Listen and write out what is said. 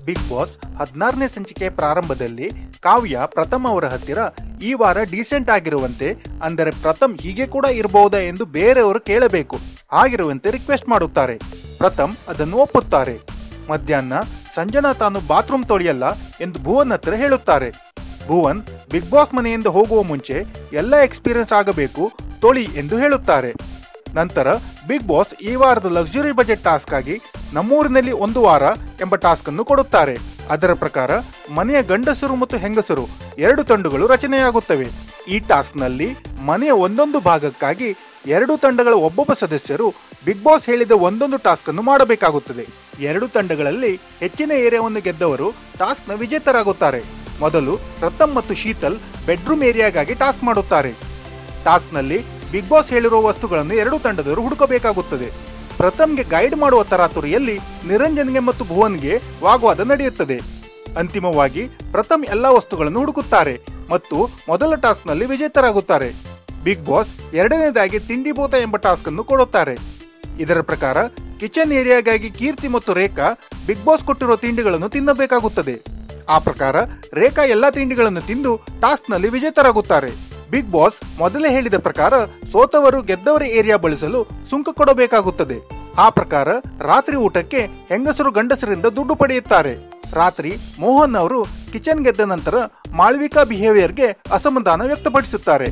Big boss 16ನೇ ಸಂಚಿಕೆ ಪ್ರಾರಂಭದಲ್ಲಿ ಕಾವ್ಯ ಪ್ರಥಮ್ ಅವರ ಹತ್ತಿರ ಈ ವಾರ ಡೀಸೆಂಟ್ ಆಗಿರುವಂತೆ, ಅಂದರೆ ಪ್ರಥಮ್ ಹೀಗೆ ಕೂಡ ಇರಬಹುದಾ ಎಂದು ಬೇರೆಯವರು ಕೇಳಬೇಕು ಆಗಿರುವಂತೆ ರಿಕ್ವೆಸ್ಟ್ ಮಾಡುತ್ತಾರೆ. ಪ್ರಥಮ್ ಅದನ್ನು ಒಪ್ಪುತ್ತಾರೆ. ಮಧ್ಯಾಹ್ನ ಸಂಜನಾ ತಾನು ಬಾತ್ರೂಮ್ ತೊಳೆಯಲ್ಲ ಎಂದು ಭುವನ್ ಹತ್ತಿರ ಹೇಳುತ್ತಾರೆ. ಭುವನ್ ಬಿಗ್ ಬಾಸ್ ಮನೆಯಿಂದ ಹೋಗುವ ಮುಂಚೆ ಎಲ್ಲ ಎಕ್ಸ್ಪೀರಿಯನ್ಸ್ ಆಗಬೇಕು, ತೊಳಿ ಎಂದು ಹೇಳುತ್ತಾರೆ. ನಂತರ ಬಿಗ್ ಬಾಸ್ ಈ ವಾರದ ಲಕ್ಸುರಿ ಬಜೆಟ್ ಟಾಸ್ಕ್ ಆಗಿ ನಮ್ಮೂರಿನಲ್ಲಿ ಒಂದು ವಾರ ಎಂಬ ಟಾಸ್ಕ್ ಅನ್ನು ಕೊಡುತ್ತಾರೆ. ಅದರ ಪ್ರಕಾರ ಮನೆಯ ಗಂಡಸರು ಮತ್ತು ಹೆಂಗಸರು 2 ತಂಡಗಳು ರಚನೆಯಾಗುತ್ತವೆ. ಈ ಟಾಸ್ಕ್ ನಲ್ಲಿ ಮನೆಯ ಒಂದೊಂದು ಭಾಗಕ್ಕಾಗಿ 2 ತಂಡಗಳ ಒಬ್ಬೊಬ್ಬ ಸದಸ್ಯರು ಬಿಗ್ ಬಾಸ್ ಹೇಳಿದ ಒಂದೊಂದು ಟಾಸ್ಕ್ ಅನ್ನು ಮಾಡಬೇಕಾಗುತ್ತದೆ. 2 ತಂಡಗಳಲ್ಲಿ ಹೆಚ್ಚಿನ ಏರಿಯಾವನ್ನು ಗೆದ್ದವರು ಟಾಸ್ಕ್ ನ ವಿಜೇತರಾಗುತ್ತಾರೆ. ಮೊದಲು ಪ್ರಥಮ್ ಮತ್ತು ಶೀತಲ್ ಬೆಡ್ರೂಮ್ ಏರಿಯಾಗಾಗಿ ಟಾಸ್ಕ್ ಮಾಡುತ್ತಾರೆ. ಟಾಸ್ಕ್ ನಲ್ಲಿ ಬಿಗ್ ಬಾಸ್ ಹೇಳಿರುವ ವಸ್ತುಗಳನ್ನು 2 ತಂಡದವರು ಹುಡುಕಬೇಕಾಗುತ್ತದೆ. ಪ್ರಥಮ್ಗೆ ಗೈಡ್ ಮಾಡುವ ತರಾತುರಿಯಲ್ಲಿ ನಿರಂಜನ್ಗೆ ಮತ್ತು ಭುವನ್ಗೆ ವಾಗ್ವಾದ ನಡೆಯುತ್ತದೆ. ಅಂತಿಮವಾಗಿ ಪ್ರಥಮ್ ಎಲ್ಲಾ ವಸ್ತುಗಳನ್ನು ಹುಡುಕುತ್ತಾರೆ ಮತ್ತು ಮೊದಲ ಟಾಸ್ಕ್ ನಲ್ಲಿ ವಿಜೇತರಾಗುತ್ತಾರೆ. ಬಿಗ್ ಬಾಸ್ ಎರಡನೇದಾಗಿ ತಿಂಡಿ ಭೂತ ಎಂಬ ಟಾಸ್ಕ್ ಅನ್ನು ಕೊಡುತ್ತಾರೆ. ಇದರ ಪ್ರಕಾರ ಕಿಚನ್ ಏರಿಯಾಗಾಗಿ ಕೀರ್ತಿ ಮತ್ತು ರೇಖಾ ಬಿಗ್ ಬಾಸ್ ಕೊಟ್ಟಿರುವ ತಿಂಡಿಗಳನ್ನು ತಿನ್ನಬೇಕಾಗುತ್ತದೆ. ಆ ಪ್ರಕಾರ ರೇಖಾ ಎಲ್ಲಾ ತಿಂಡಿಗಳನ್ನು ತಿಂದು ಟಾಸ್ಕ್ ನಲ್ಲಿ ವಿಜೇತರಾಗುತ್ತಾರೆ. ಬಿಗ್ ಬಾಸ್ ಮೊದಲೇ ಹೇಳಿದ ಪ್ರಕಾರ ಸೋತವರು ಗೆದ್ದವರ ಏರಿಯಾ ಬಳಸಲು ಸುಂಕ ಕೊಡಬೇಕಾಗುತ್ತದೆ. ಆ ಪ್ರಕಾರ ರಾತ್ರಿ ಊಟಕ್ಕೆ ಹೆಂಗಸರು ಗಂಡಸರಿಂದ ದುಡ್ಡು ಪಡೆಯುತ್ತಾರೆ. ರಾತ್ರಿ ಮೋಹನ್ ಅವರು ಕಿಚನ್ ಗೆದ್ದ ನಂತರ ಮಾಳ್ವಿಕಾ ಬಿಹೇವಿಯರ್ಗೆ ಅಸಮಾಧಾನ ವ್ಯಕ್ತಪಡಿಸುತ್ತಾರೆ.